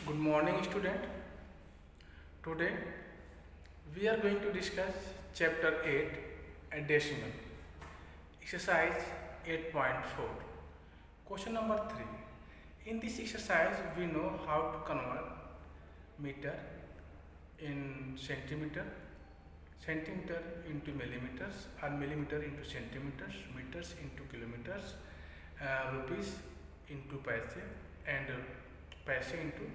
Good morning, student. Today we are going to discuss chapter 8, a decimal. Exercise 8.4. Question number 3. In this exercise, we know how to convert meter in centimeter, centimeter into millimeters, or millimeter into centimeters, meters into kilometers, rupees into paise, and paise into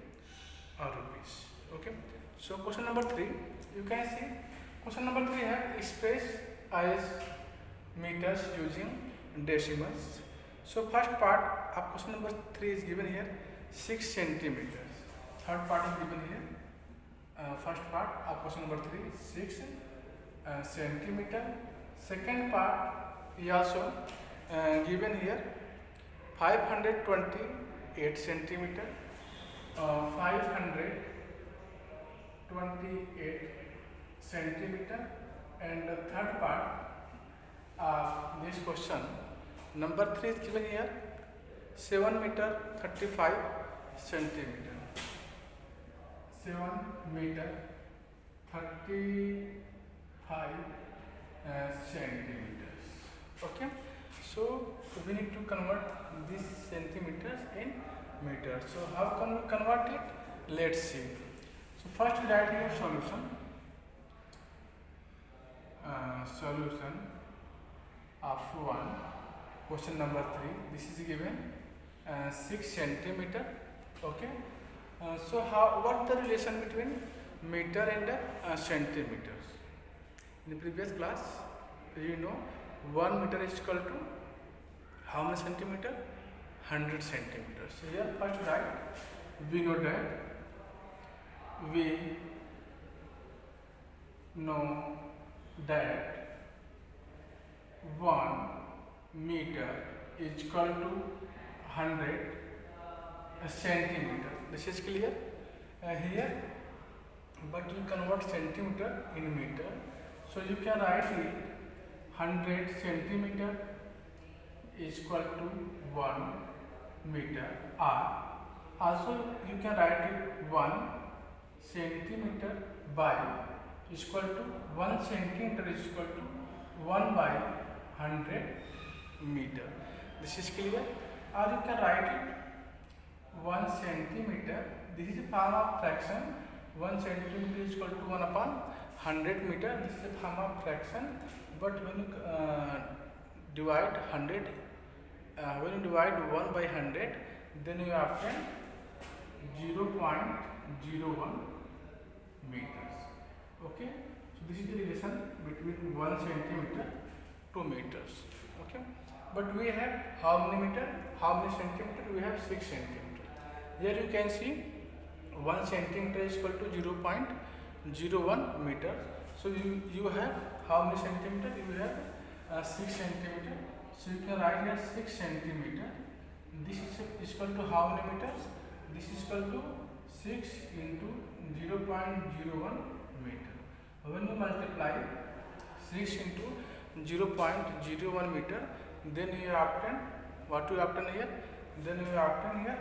rupees. Okay. So question number 3, you can see question number 3 have express as meters using decimals. So first part of question number 3 is given here 6 centimeters. Third part is given here. First part of question number 3 6 centimeter. Second part is also given here 528 centimeter. 528 centimeter, and the third part of this question number 3 is given here 7 meter 35 centimeter. 7 meter 35 centimeters. Okay, so we need to convert these centimeters in meters. So how can we convert it? Let's see. So first write here solution. Solution of 1 question number 3. This is given 6 centimeter. Okay. So what the relation between meter and centimeters? In the previous class, you know 1 meter is equal to how many centimeter? 100 centimeters. So here first write, we know that 1 meter is equal to 100 centimeter. This is clear here, but you convert centimeter in meter. So you can write it 100 centimeter is equal to 1 meter, or also you can write it 1 centimeter by is equal to 1 centimeter is equal to 1 by 100 meter. This is clear. Or you can write it 1 centimeter. This is a form of fraction. 1 centimeter is equal to 1 upon 100 meter. This is a form of fraction. But when you divide 100, when you divide 1 by 100, then you obtain 0.01 meters. Okay. So this is the relation between 1 centimeter to meters. Okay. But we have how many meter? How many centimeter? We have 6 centimeter. Here you can see 1 centimeter is equal to 0.01 meter. So you have how many centimeter? You have 6 centimeter. So you can write here 6 centimeter. This is equal to how many meters? This is equal to 6 into 0.01 meter. When you multiply 6 into 0.01 meter, then you obtain what you obtain here? Then you obtain here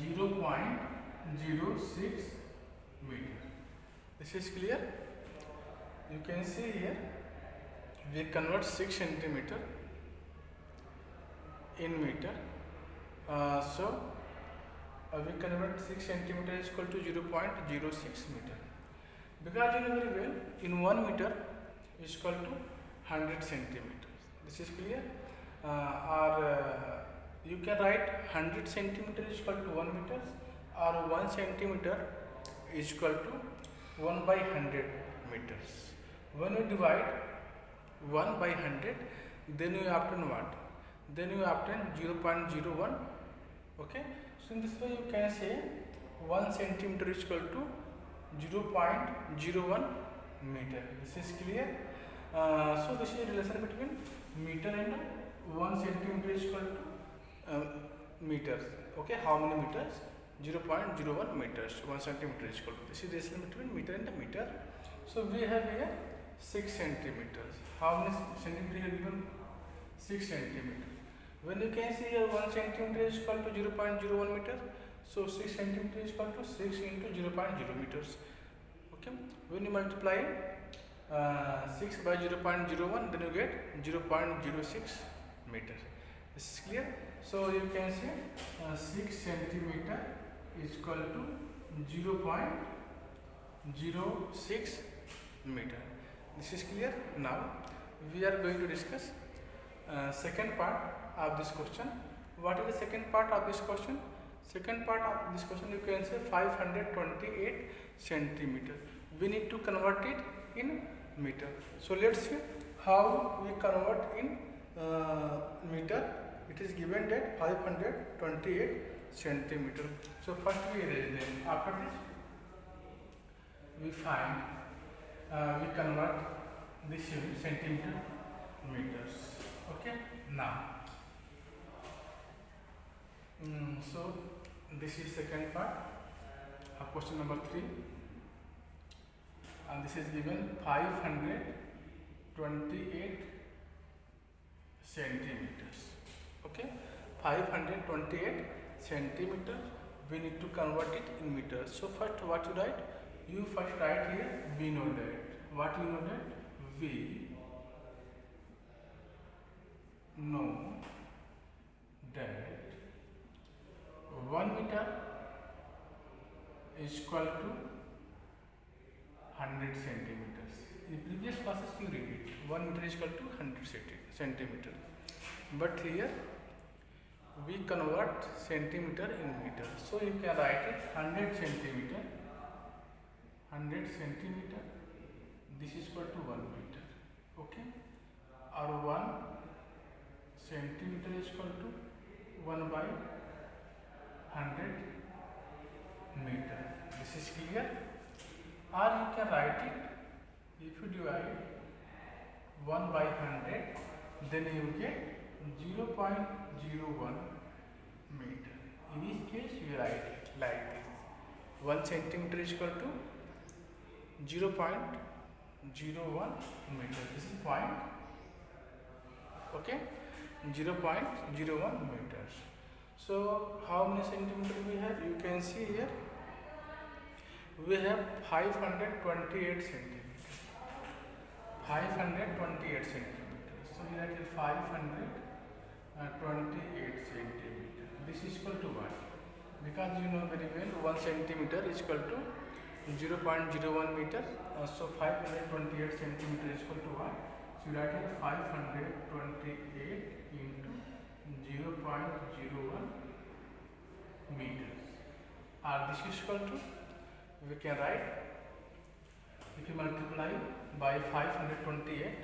0.06 meter. This is clear. You can see here we convert 6 centimeter in meter. So we convert 6 centimeter is equal to 0.06 meter. Because you know very well, in 1 meter is equal to 100 centimeters. This is clear. Or you can write 100 centimeter is equal to 1 meter, or 1 centimeter is equal to 1 by 100 meters. When you divide 1 by 100, then you obtain what? Then you obtain 0.01. Okay. So in this way you can say 1 centimeter is equal to 0.01 meter. This is clear. So this is a relation between meter and 1 centimeter is equal to meters. Okay. How many meters? 0.01 meters. 1 centimeter is equal to. This is the relation between meter and meter. So we have here 6 centimeters. How many centimeter here given? 6 centimeter. When you can see here 1 centimeter is equal to 0.01 meter, So 6 centimeter is equal to 6 into 0.0 meters. Okay. When you multiply 6 by 0.01, then you get 0.06 meter. This is clear. So you can say 6 centimeter is equal to 0.06 meter. This is clear. Now we are going to discuss second part of this question. What is the second part of this question? Second part of this question, you can say 528 centimeter. We need to convert it in meter. So let's see how we convert in meter. It is given that 528 centimeter. So first we erase them. After this, we find we convert this unit centimeter meters. Okay. Now, so this is second part of question number 3, and this is given 528 centimeters. Okay, 528 centimeters. We need to convert it in meters. So first, what you write? You first write here. We know that. What you know that? We know that 1 meter is equal to 100 centimeters. In previous classes you read it. 1 meter is equal to 100 centimeter. But here we convert centimeter in meter. So you can write it 100 centimeter. 100 centimeter. This is equal to 1 meter. Okay. Or 1 centimeter is equal to 1 by 100 meter. This is clear. Or you can write it, if you divide 1 by 100, then you get 0.01 meter. In this case, we write it like this. 1 centimeter is equal to 0.01 meter. This is point. Okay, 0.01 meters. So how many centimeters we have? You can see here we have 528 centimeters. 528 centimeters. So that is 528 centimeters. This is equal to what? Because you know very well 1 centimeter is equal to 0.01 meter. So 528 centimeters is equal to what? So that is 528 into 0.01 meters. This is equal to, we can write, if you multiply by 528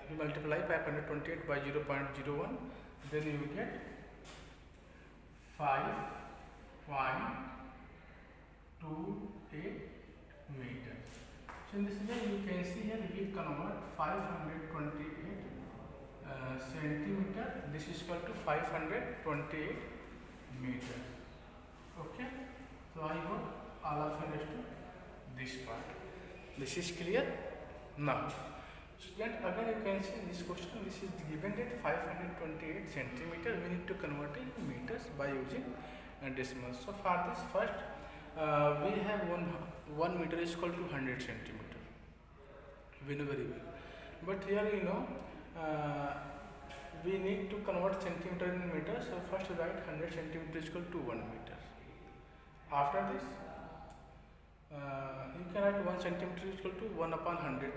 if you multiply 528 by 0.01, then you will get 5.28 meters. So in this way you can see here we convert 528 centimeter. This is equal to 528 meters. Okay. So I hope all of you understood this part. This is clear. Now, student, again you can see this question. This is given that 528 centimeter. We need to convert it in meters by using decimals. So for this first, we have 1 meter is equal to 100 centimeter. We know very well. But here you know we need to convert centimeter in meter. So first write 100 centimeter is equal to 1 meter. After this, you can write 1 centimeter is equal to 1 upon 100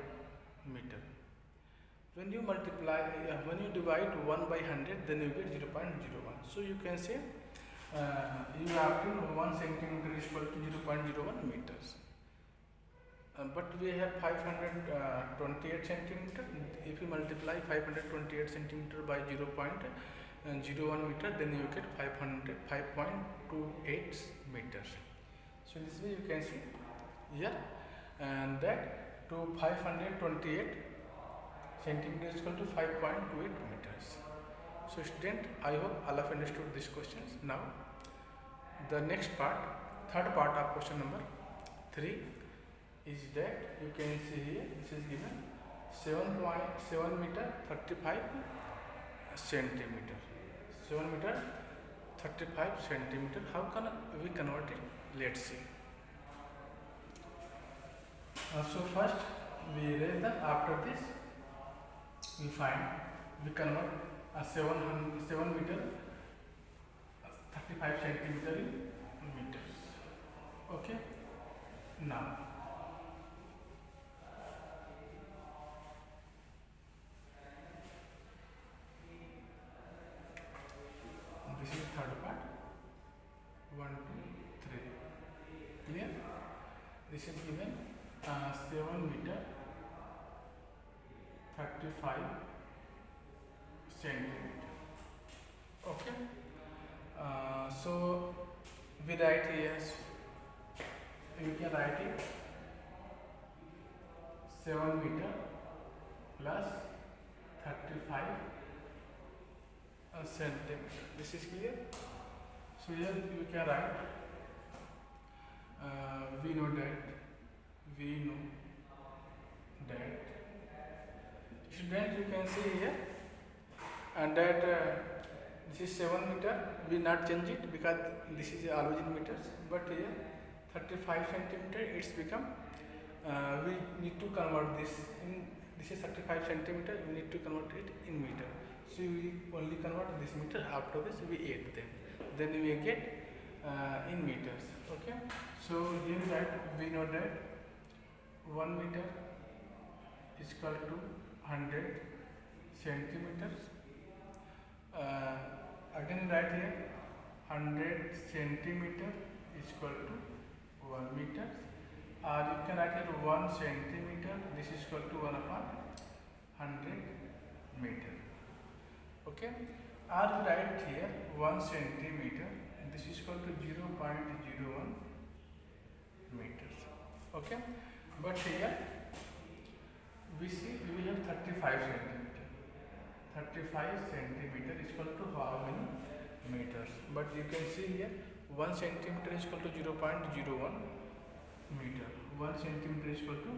meter. When you multiply, when you divide 1 by 100, then you get 0.01. So you can say you have to 1 centimeter is equal to 0.01 meters. But we have 528 centimeter. If you multiply 528 centimeter by 0.01 meter, then you get 5.28 meters. So this way you can see here, and that to 528 centimeters is equal to 5.28 meters. So student, I hope all of you understood these questions. Now the next part, third part of question number 3 is that you can see here, this is given 7 meter 35 centimeter. 7 meter 35 centimeter. How can we convert it? Let's see. So first we erase that. After this we convert a 7 meter 35 centimeter in meters. Okay. Now this is third part. 1, 2, 3. Clear? This is given 7 meter 35 centimeter. Okay. So we write here. You can write it 7 meter plus 35 centimeter. This is clear. So here you can write we know that student, you can see here and that this is 7 meter. We not change it because this is always in meters, but here 35 centimeter it's become we need to convert this in. This is 35 centimeter. We need to convert it in meter. So we only convert this meter. After this we add them. Then we get in meters. Okay. So here that we know that 1 meter is equal to 100 centimeters. Again write here 100 centimeter is equal to 1 meter. You can write here 1 centimeter. This is equal to 1 upon 100 meter. Okay. Or we write here 1 centimeter. This is equal to 0.01 meters. Okay. But here we see we have 35 centimeter. 35 centimeter is equal to how many meters? But you can see here 1 centimeter is equal to 0.01 meter. 1 centimeter is equal to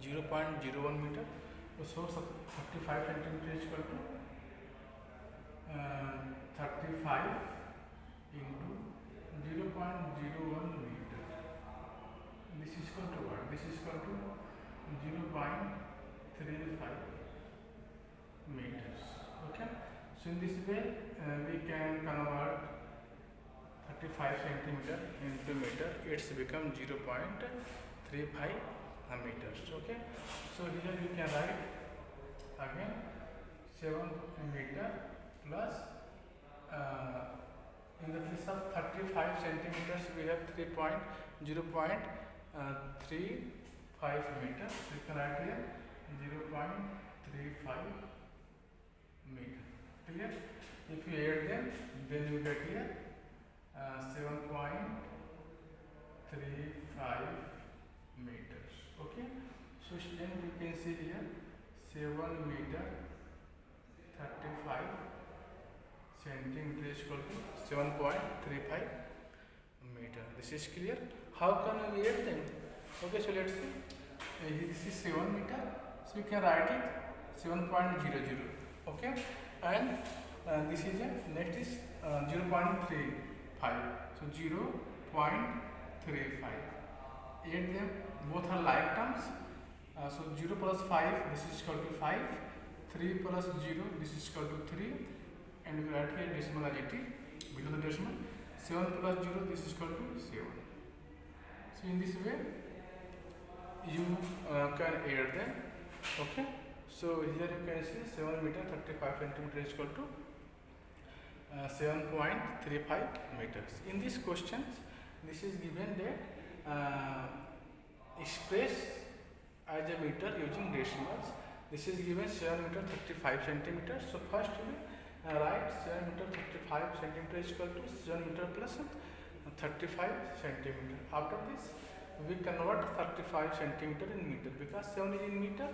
0.01 meter. So 35 centimeter is equal to 35 into 0.01 meter. This is equal to what? This is equal to 0.35 meters. Okay. So in this way we can convert 35 centimeter into meter. It's become 0.35 meters. Okay. So here you can write again 7 meter plus in the case of 35 centimeters we have 0.35 meters. You can write here 0.35 meter. Clear? If you add them, then you get here 7.35 meters. Okay. So then you can see here 7 meter 35 centimeter is equal to 7.35 meter. This is clear. How can we add them? Okay, so let's see. This is 7 meter. So you can write it 7.00. Okay, and this is next is 0.35. So 0.35. Add them. Both are like terms. So 0 plus 5. This is equal to 5. 3 plus 0. This is equal to 3. And we write here decimal as it below the decimal. 7 plus 0, this is equal to 7. So in this way you can add them. Okay. So here you can see 7 meter 35 centimeter is equal to 7.35 meters. In these questions, this is given that express as a meter using decimals. This is given 7 meter 35 centimeters. So first we write 7 meter 35 centimeter is equal to 7 meter plus 35 centimeter. After this we convert 35 centimeter in meter because 7 is in meter,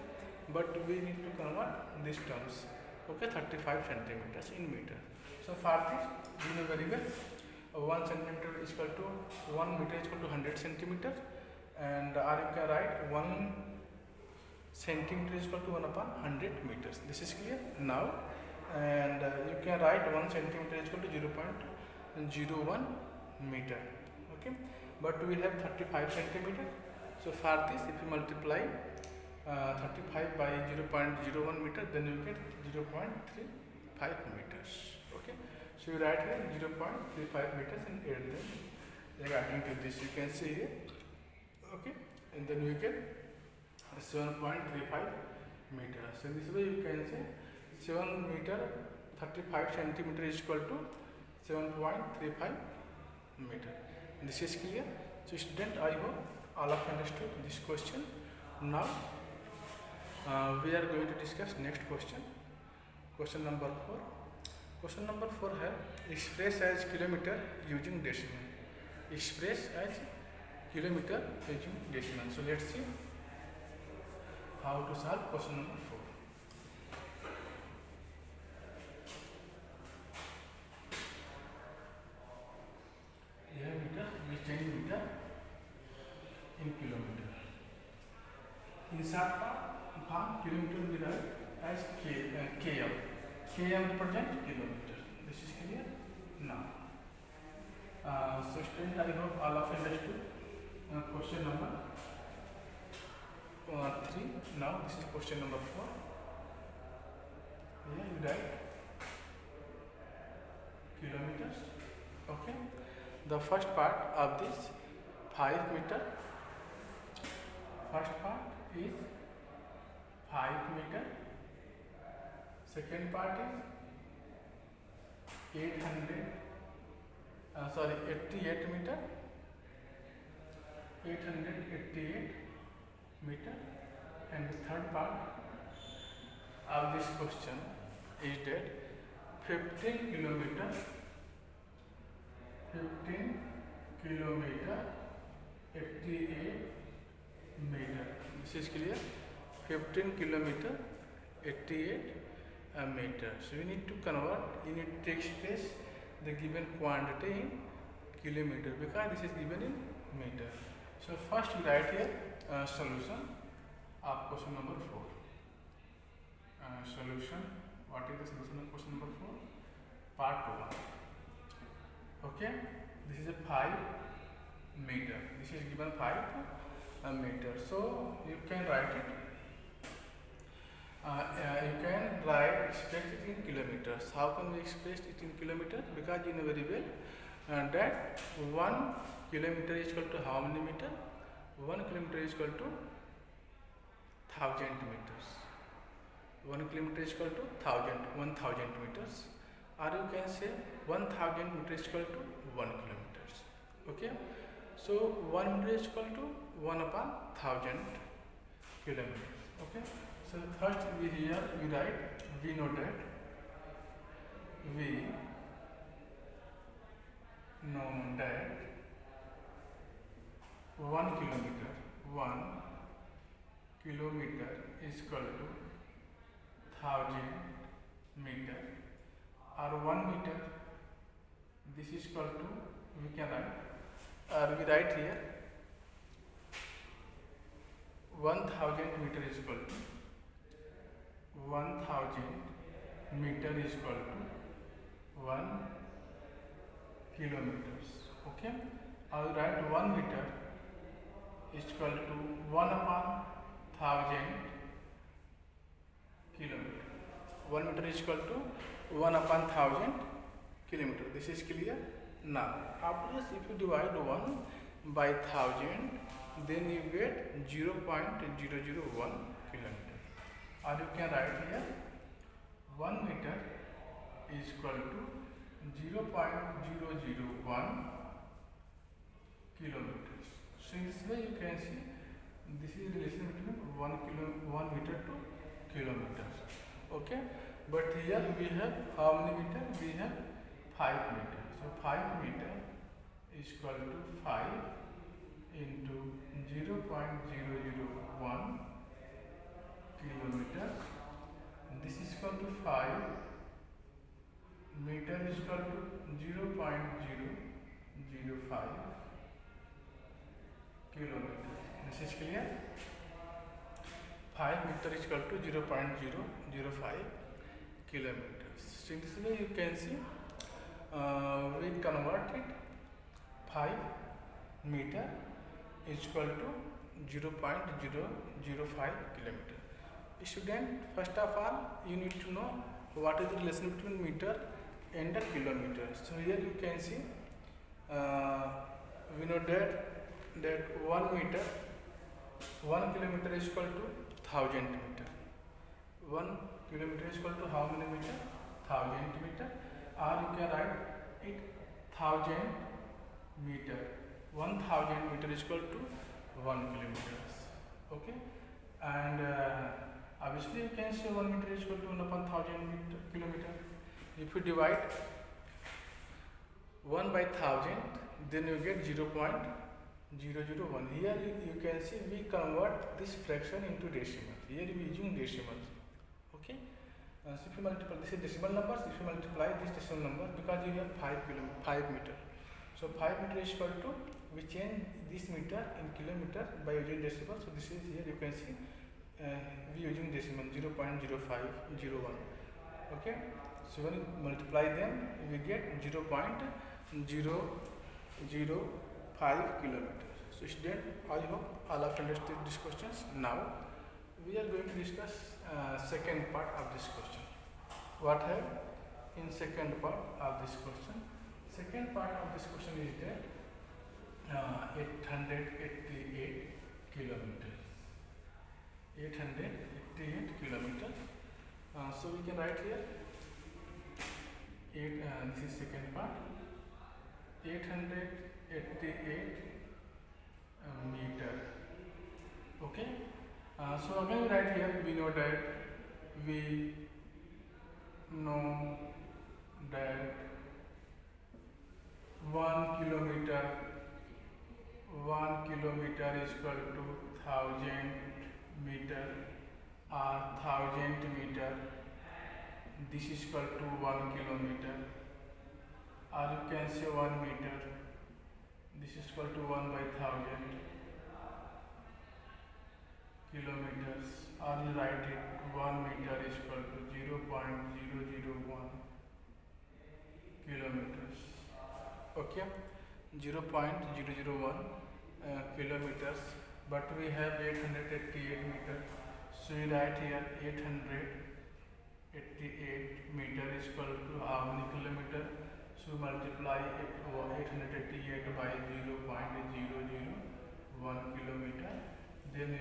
but we need to convert these terms. Okay, 35 centimeters in meter. So for this we know very well 1 centimeter is equal to 1 meter is equal to 100 centimeter, and or you can write 1 centimeter is equal to 1 upon 100 meters. This is clear. Now and you can write 1 centimeter is equal to 0.01 meter. Okay, but we have 35 centimeter. So for this, if you multiply 35 by 0.01 meter, then you get 0.35 meters. Okay, so you write here 0.35 meters and add them. Regarding to this, you can see here. Okay, and then you get 7.35 meters. So this way you can say 7 meter 35 centimeter is equal to 7.35 meter. This is clear. So student, I hope all of you understood this question. Now we are going to discuss next question. Question number 4. Question number 4 है express as kilometer using decimal. Express as kilometer using decimal. So let's see how to solve question number 4. Here meter, we change meter in kilometer. In short form, kilometer we write as km. Km represent kilometer. This is clear now. So student, I hope all of you understood question number 3. Now this is question number 4. Here you write kilometers. Okay. The first part of this 5 meter. First part is 5 meter. Second part is 88 meter. 888 meter. And the third part of this question is that 15 kilometer 88 meter. This is clear. 15 kilometer 88 meter. So we need to convert, you need to express the given quantity in kilometer because this is given in meter. So first we write here solution of question number 4. Solution. What is the solution of question number 4? Part 1. Okay. This is a 5 meter. This is given 5 meter. So you can write it. You can express it in kilometers. How can we express it in kilometers? Because you know very well that 1 kilometer is equal to how many meter? 1 kilometer is equal to 1000 meters. 1 kilometer is equal to 1000 meters. Or you can say 1000 meters is equal to 1 kilometers. Okay. So 1 meter is equal to 1 upon 1000 kilometers. Okay. So first we write, we know that 1 kilometer is equal to 1000 meter, or 1 meter. This is equal to, we can write, we write here 1000 meter is equal to 1000 meter is equal to 1 kilometers. Okay. I will write 1 meter is equal to 1 upon 1000 kilometer. 1 meter is equal to 1 upon 1000 kilometer. This is clear now. After this, if you divide 1 by 1000, then you get 0.001 kilometer. Or you can write here 1 meter is equal to 0.001 kilometers. So in this way you can see this is the relation between 1 meter to kilometers. Okay, but here we have how many meter? We have 5 meter. So 5 meter is equal to 5 into 0.001 kilometers. This is equal to 5 meter is equal to 0.005 kilometers. This is clear. 5 meter is equal to 0.005 kilometers. So in this way you can see we convert it 5 meter is equal to 0.005 kilometer. Student, first of all you need to know what is the relation between meter and the kilometer. So here you can see we know that 1 meter 1 kilometer is equal to 1000 meter. 1 kilometer is equal to how many meter? 1000 meter. Or you can write it 1000 meter. 1000 meter is equal to 1 kilometer. Okay, and obviously you can say 1 meter is equal to 1 upon 1000 kilometer. If you divide 1 by 1000, then you get 0.001. Here you can see we convert this fraction into decimal. Here we using decimals. Okay, so if you multiply, this is decimal numbers. If you multiply this decimal number, because you have 5 meter, so 5 meter is equal to, we change this meter in kilometer by using decimal. So this is, here you can see we using decimal 0.0501. Okay, so when you multiply them, we get 0.005 kilometers. So student, I hope all of you understood these questions. Now we are going to discuss second part of this question. What have in second part of this question? Second part of this question is that 888 kilometers. 888 kilometers. So we can write here 8. This is second part. 888 meter. Okay. So again we write here. We know that 1 kilometer is equal to 1000 meter, or 1000 meter. This is equal to 1 kilometer, or you can say 1 meter. This is equal to 1 by 1000 kilometers, or you write it 1 meter is equal to 0.001 kilometers. Okay, 0.001 kilometers, but we have 888 meters, so we write here 888 meter is equal to how many kilometer? So multiply 888 by 0.001 kilometer, then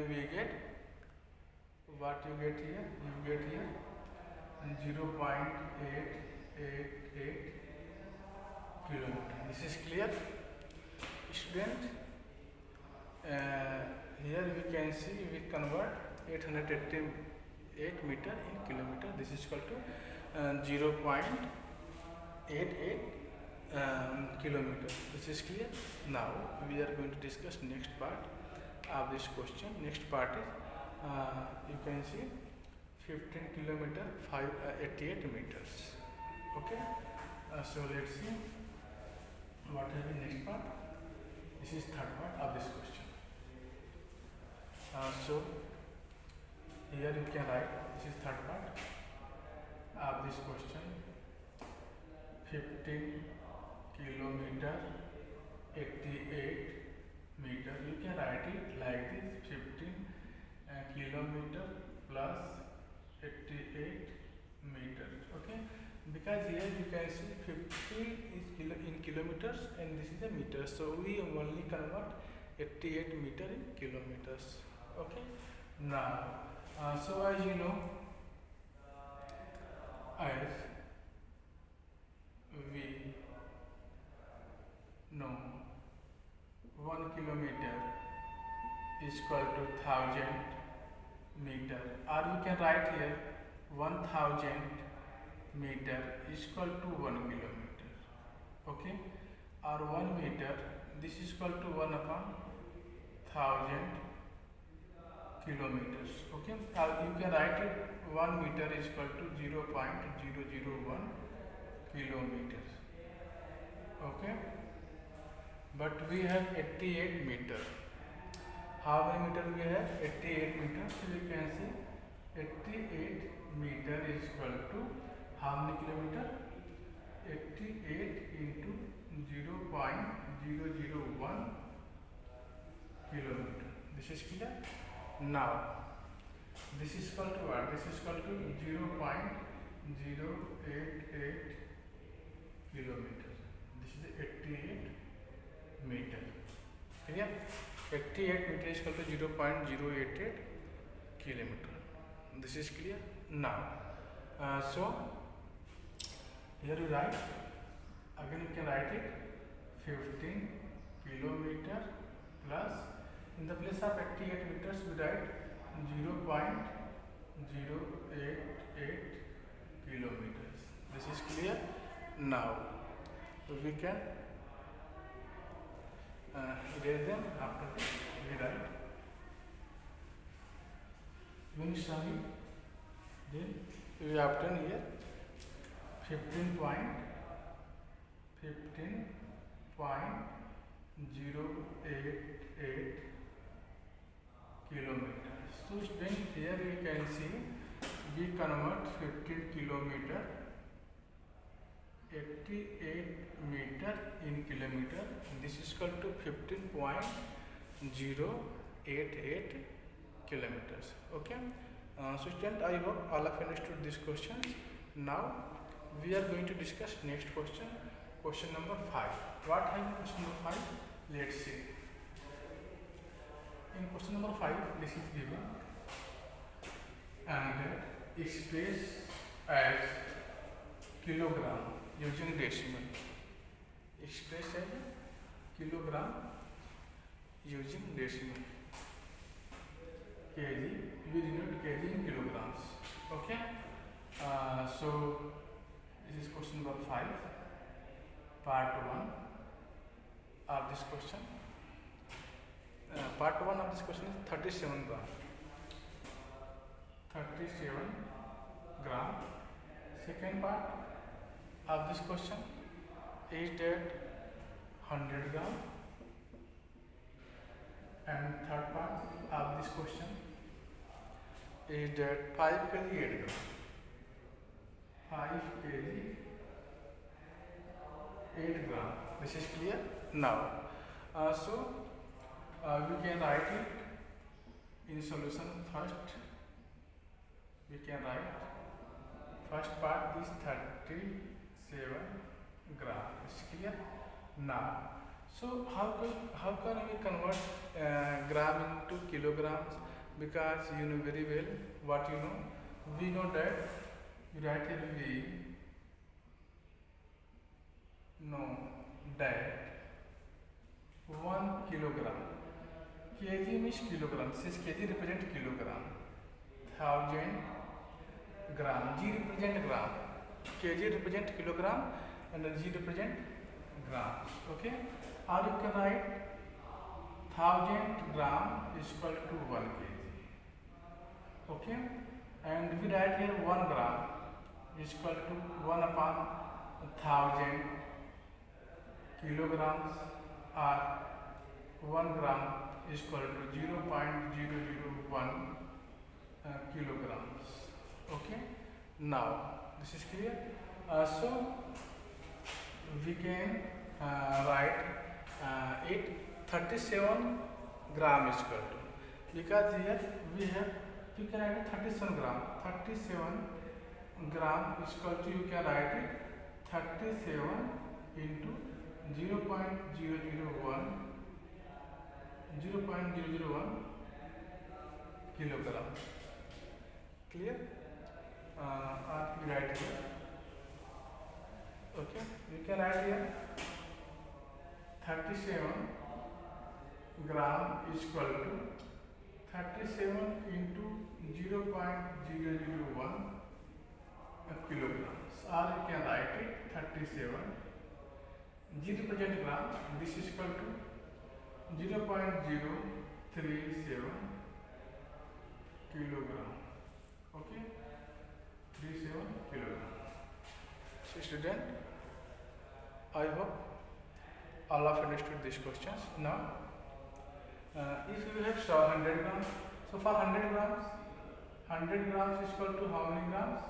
we get what you get here? You get here 0.888 kilometer. This is clear, student? Here we can see we convert 888 meter in kilometer. This is equal to 0.88 kilometer. This is clear. Now we are going to discuss next part of this question. Next part is you can see 15 kilometer 88 meters. Okay, so let's see what is the next part. This is third part of this question. So here you can write, this is third part of this question. 15 kilometer 88 meter. You can write it like this: 15 kilometer plus 88 meters. Okay, because here you can see 15 is in kilometers and this is a meter, so we only convert 88 meter in kilometers. Okay, now so as you know, as we know, 1 kilometer is equal to 1000 meter, or you can write here 1000 meter is equal to 1 kilometer. Okay, or 1 meter, this is equal to 1 upon 1000 kilometers. Okay, you can write it 1 meter is equal to 0.001 kilometers. Okay, but we have 88 meter. How many meter we have? 88 meters. So we can see 88 meter is equal to how many kilometer? 88 into 0.001 kilometer. This is clear. Now this is equal to what? This is equal to 0.088 kilometer. This is 88 meter. Clear? 88 meter is equal to 0.088 kilometer. This is clear. Now so here you write, again you can write it 15 kilometer plus, in the place of 88 meters we write 0.088 kilometers. This is clear. Now we can erase them. After this we write, when you sum it, then we obtain here 15.088 kilometers. So then here we can see we convert 15 kilometer 88 meter in kilometer. This is equal to 15.088 kilometers. Okay. So student, I hope all of you understood these questions. Now we are going to discuss next question, question number 5. What have question number 5? Let's see. In question number 5, this is given and expressed as kilogram using decimal. Expressed as kilogram using decimal. kg, we denote kg in kilograms. Okay. So this is question number 5, part 1 of this question. Part 1 of this question is 37 gram. 37 gram. Second part of this question is that 100 gram. And third part of this question is that 5 kg 8 gram. 5 kg 8 gram. This is clear. Now so we can write it in solution. First we can write first part is 37 gram. Is clear. Now so how can we convert gram into kilograms? Because you know very well what you know. We know that you write here we know that 1 kilogram. Kg means kilogram. Since kg represent kilogram. 1000 gram. G represent gram. Kg represent kilogram and G represent grams. Okay. Or you can write 1000 gram is equal to 1 kg. Okay. And we write here 1 gram is equal to 1 upon 1000 kilograms, or 1 gram is equal to 0.001 kilograms. Okay. Now this is clear. So we can write it 37 gram is equal to, because here we have, you can write 37 gram. 37 gram is equal to, you can write it 37 into 0.001 kilogram. Clear? You write here. Okay, you can write here 37 gram is equal to 37 into 0.001 kilograms, or you can write it 37. G represent gram. This is equal to 0.037 kilogram. Okay, 37 kilogram. So student, I hope all of you understood these questions. Now if you have 100 grams, so for 100 grams 100 grams is equal to how many grams?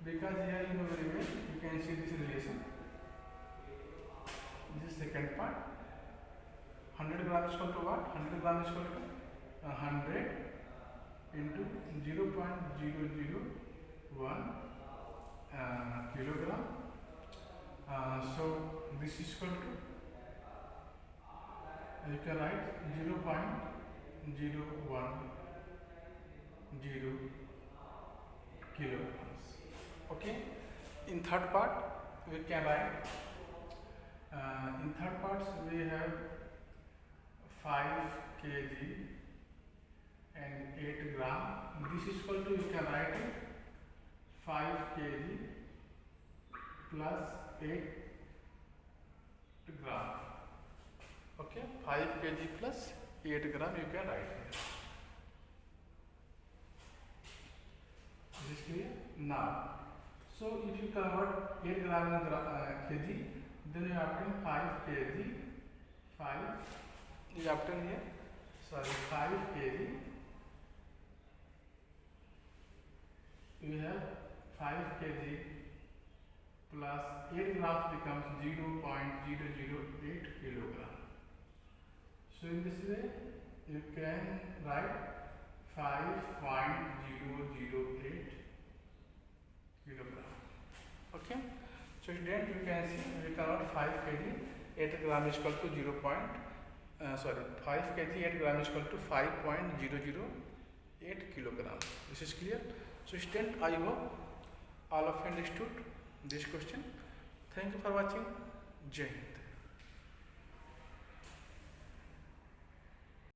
Because here you know very well, you can see this relation. This is second part. 100 grams is equal to what? 100 grams is equal to 100 into 0.001 kilogram. So this is equal to, you can write 0.0110 kilograms. Okay. In third part we can write. In third parts we have 5 kg and 8 gram. This is equal to, you can write it 5 kg plus 8 gram. Okay, 5 kg plus 8 gram you can write here. Is this clear? Now, so if you convert 8 gram in kg, then you obtain 5 kg. 5 you obtain here. Sorry, 5 kg. You have 5 kg plus 8 grams becomes 0.008 kilogram. So in this way you can write 5.008 kilogram. Okay. So student, you can see we convert 5 kg 8 gram is equal to 5 kg 8 gram is equal to 5.008 kilogram. This is clear. So student, I hope all of you understood this question. Thank you for watching. Jai Hind.